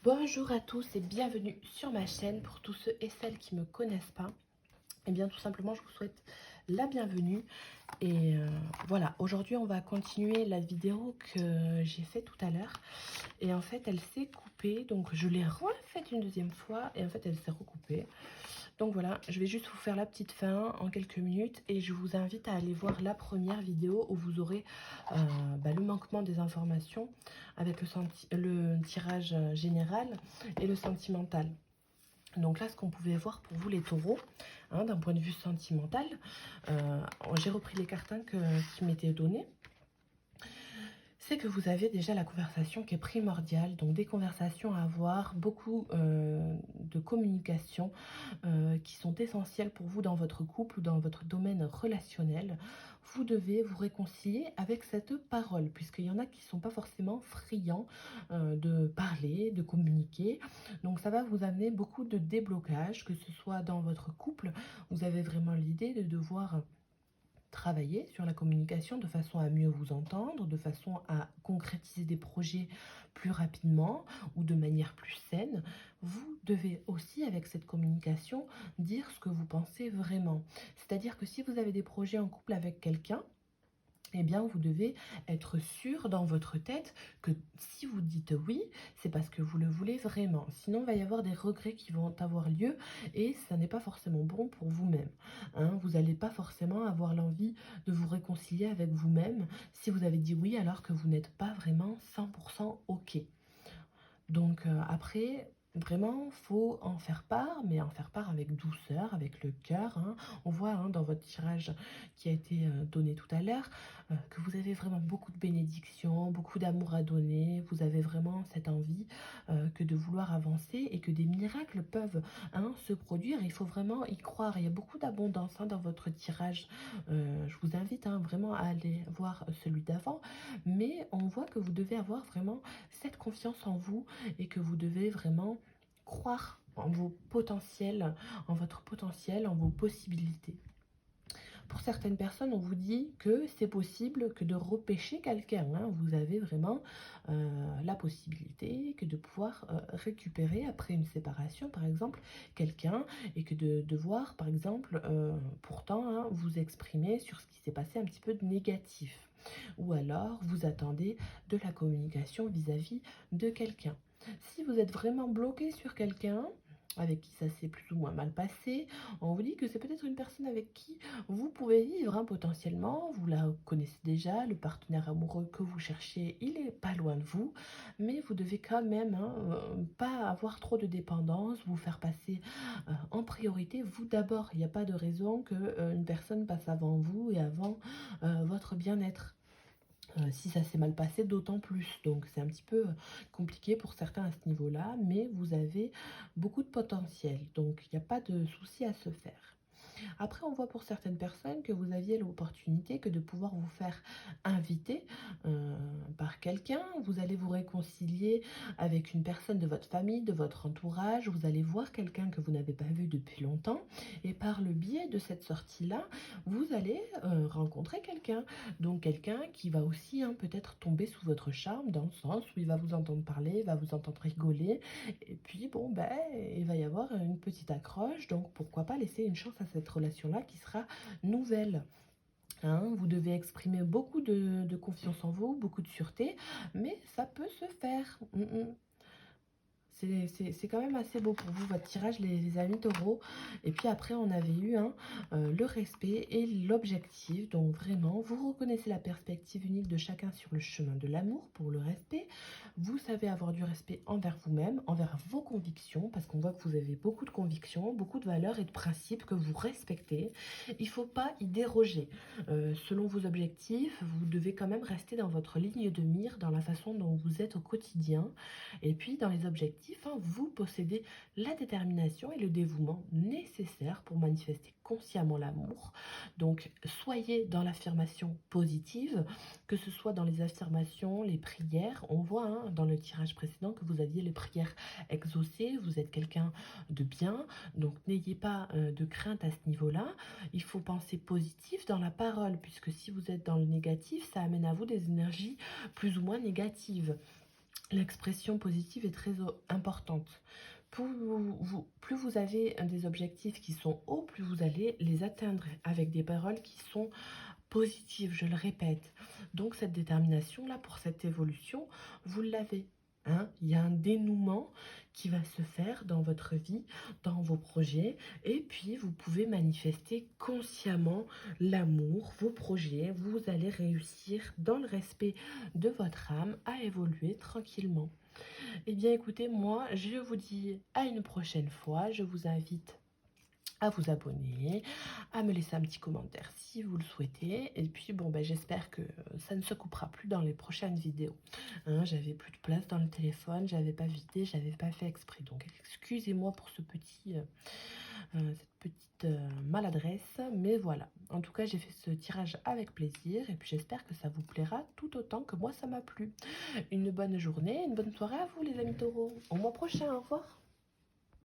Bonjour à tous et bienvenue sur ma chaîne. Pour tous ceux et celles qui ne me connaissent pas, et bien tout simplement je vous souhaite la bienvenue. Et voilà, aujourd'hui on va continuer la vidéo que j'ai fait tout à l'heure. Et en fait elle s'est coupée, donc je l'ai refaite une deuxième fois et en fait elle s'est recoupée. Donc voilà, je vais juste vous faire la petite fin en quelques minutes et je vous invite à aller voir la première vidéo où vous aurez le manquement des informations avec le tirage général et le sentimental. Donc là, ce qu'on pouvait voir pour vous les taureaux, hein, d'un point de vue sentimental, j'ai repris les cartons qui m'étaient données. C'est que vous avez déjà la conversation qui est primordiale, donc des conversations à avoir, beaucoup de communication qui sont essentielles pour vous dans votre couple ou dans votre domaine relationnel. Vous devez vous réconcilier avec cette parole, puisqu'il y en a qui ne sont pas forcément friands de parler, de communiquer. Donc ça va vous amener beaucoup de déblocage, que ce soit dans votre couple, vous avez vraiment l'idée de devoir travailler sur la communication de façon à mieux vous entendre, de façon à concrétiser des projets plus rapidement ou de manière plus saine. Vous devez aussi, avec cette communication, dire ce que vous pensez vraiment. C'est-à-dire que si vous avez des projets en couple avec quelqu'un, eh bien, vous devez être sûr dans votre tête que si vous dites oui, c'est parce que vous le voulez vraiment. Sinon, il va y avoir des regrets qui vont avoir lieu et ça n'est pas forcément bon pour vous-même. Hein. Vous n'allez pas forcément avoir l'envie de vous réconcilier avec vous-même si vous avez dit oui alors que vous n'êtes pas vraiment 100% OK. Donc après, vraiment, faut en faire part, mais en faire part avec douceur, avec le cœur. Hein. On voit dans votre tirage qui a été donné tout à l'heure que vous avez vraiment beaucoup de bénédictions, beaucoup d'amour à donner. Vous avez vraiment cette envie que de vouloir avancer et que des miracles peuvent se produire. Il faut vraiment y croire. Il y a beaucoup d'abondance dans votre tirage. Je vous invite vraiment à aller voir celui d'avant. Mais on voit que vous devez avoir vraiment cette confiance en vous et que vous devez vraiment croire en vos potentiels, en votre potentiel, en vos possibilités. Pour certaines personnes, on vous dit que c'est possible que de repêcher quelqu'un. Hein. Vous avez vraiment la possibilité que de pouvoir récupérer après une séparation, par exemple, quelqu'un et que de devoir, par exemple, pourtant, vous exprimer sur ce qui s'est passé un petit peu de négatif. Ou alors, vous attendez de la communication vis-à-vis de quelqu'un. Si vous êtes vraiment bloqué sur quelqu'un, avec qui ça s'est plus ou moins mal passé, on vous dit que c'est peut-être une personne avec qui vous pouvez vivre potentiellement, vous la connaissez déjà, le partenaire amoureux que vous cherchez, il est pas loin de vous, mais vous devez quand même pas avoir trop de dépendance, vous faire passer en priorité, vous d'abord. Il n'y a pas de raison qu'une personne passe avant vous et avant votre bien-être. Si ça s'est mal passé, d'autant plus. Donc c'est un petit peu compliqué pour certains à ce niveau-là, mais vous avez beaucoup de potentiel. Donc il n'y a pas de souci à se faire. Après, on voit pour certaines personnes que vous aviez l'opportunité que de pouvoir vous faire inviter par quelqu'un. Vous allez vous réconcilier avec une personne de votre famille, de votre entourage. Vous allez voir quelqu'un que vous n'avez pas vu depuis longtemps. Et par le biais de cette sortie-là, vous allez rencontrer quelqu'un. Donc quelqu'un qui va aussi peut-être tomber sous votre charme dans le sens où il va vous entendre parler, il va vous entendre rigoler. Et puis, bon, il va y avoir une petite accroche. Donc, pourquoi pas laisser une chance à cette relation-là qui sera nouvelle. Hein, vous devez exprimer beaucoup de confiance en vous, beaucoup de sûreté, mais ça peut se faire. C'est quand même assez beau pour vous, votre tirage, les amis taureaux. Et puis après, on avait eu le respect et l'objectif. Donc vraiment, vous reconnaissez la perspective unique de chacun sur le chemin de l'amour pour le respect. Vous savez avoir du respect envers vous-même, envers vos convictions, parce qu'on voit que vous avez beaucoup de convictions, beaucoup de valeurs et de principes que vous respectez. Il ne faut pas y déroger. Selon vos objectifs, vous devez quand même rester dans votre ligne de mire, dans la façon dont vous êtes au quotidien. Et puis, dans les objectifs, vous possédez la détermination et le dévouement nécessaires pour manifester consciemment l'amour. Donc, soyez dans l'affirmation positive, que ce soit dans les affirmations, les prières. On voit dans le tirage précédent que vous aviez les prières exaucées. Vous êtes quelqu'un de bien, donc n'ayez pas de crainte à ce niveau-là. Il faut penser positif dans la parole, puisque si vous êtes dans le négatif, ça amène à vous des énergies plus ou moins négatives. l'expression positive est très importante. Plus vous avez des objectifs qui sont hauts, plus vous allez les atteindre avec des paroles qui sont positives, je le répète. Donc cette détermination-là, pour cette évolution, vous l'avez. Hein, il y a un dénouement qui va se faire dans votre vie, dans vos projets, et puis vous pouvez manifester consciemment l'amour, vos projets, vous allez réussir dans le respect de votre âme à évoluer tranquillement. Eh bien écoutez, moi je vous dis à une prochaine fois, je vous invite à vous abonner, à me laisser un petit commentaire si vous le souhaitez. Et puis bon, ben, j'espère que ça ne se coupera plus dans les prochaines vidéos. Hein, j'avais plus de place dans le téléphone, j'avais pas vidé, j'avais pas fait exprès. Donc excusez-moi pour ce cette petite maladresse. Mais voilà, en tout cas j'ai fait ce tirage avec plaisir. Et puis j'espère que ça vous plaira tout autant que moi ça m'a plu. Une bonne journée, une bonne soirée à vous les amis taureaux. Au mois prochain, au revoir.